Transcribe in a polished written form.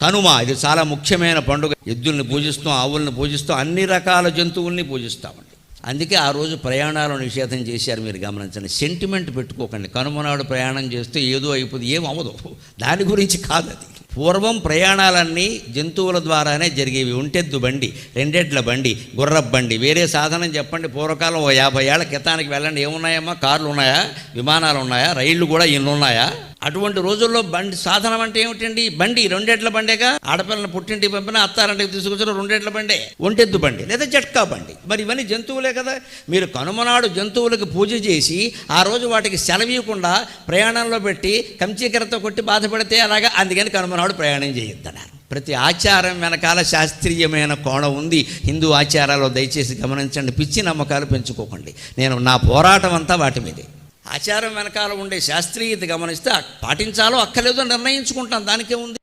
కనుమ ఇది చాలా ముఖ్యమైన పండుగ. ఎద్దుల్ని పూజిస్తాం, ఆవుల్ని పూజిస్తాం, అన్ని రకాల జంతువుల్ని పూజిస్తామండి. అందుకే ఆ రోజు ప్రయాణాలను నిషేధం చేశారు. మీరు గమనించండి, సెంటిమెంట్ పెట్టుకోకండి. కనుమనాడు ప్రయాణం చేస్తే ఏదో అయిపోతుంది, ఏం అవ్వదు, దాని గురించి కాదు అది. పూర్వం ప్రయాణాలన్నీ జంతువుల ద్వారానే జరిగేవి. ఒంటెద్దు బండి, రెండెడ్ల బండి, గుర్రపు బండి, వేరే సాధనం చెప్పండి. పూర్వకాలం 50 ఏళ్ల క్రితానికి వెళ్ళండి, ఏమున్నాయమ్మా? కార్లు ఉన్నాయా? విమానాలు ఉన్నాయా? రైళ్లు కూడా ఇన్ని ఉన్నాయా? అటువంటి రోజుల్లో బండి సాధనం అంటే ఏమిటండి? బండి, రెండెడ్ల బండేగా. ఆడపిల్లని పుట్టింటికి పంపిన అత్తారంటికి తీసుకొచ్చిన రెండెడ్ల బండే, ఒంటెద్దు బండి లేదా జట్కా బండి. మరి ఇవన్నీ జంతువులే కదా. మీరు కనుమనాడు జంతువులకు పూజ చేసి ఆ రోజు వాటికి సెలవీయకుండా ప్రయాణంలో పెట్టి కంచీకరతో కొట్టి బాధపడితే అలాగా. అందుకని కనుమనాడు ప్రయాణం చేయొద్దన్నారు. ప్రతి ఆచారం వెనకాల శాస్త్రీయమైన కోణం ఉంది. హిందూ ఆచారాల్లో దయచేసి గమనించండి, పిచ్చి నమ్మకాలు పెంచుకోకండి. నా పోరాటం అంతా వాటి మీదే. ఆచారం వెనకాల ఉండే శాస్త్రీయత గమనిస్తే పాటించాలో అక్కర్లేదో నిర్ణయించుకుంటాం, దానికే ఉంది.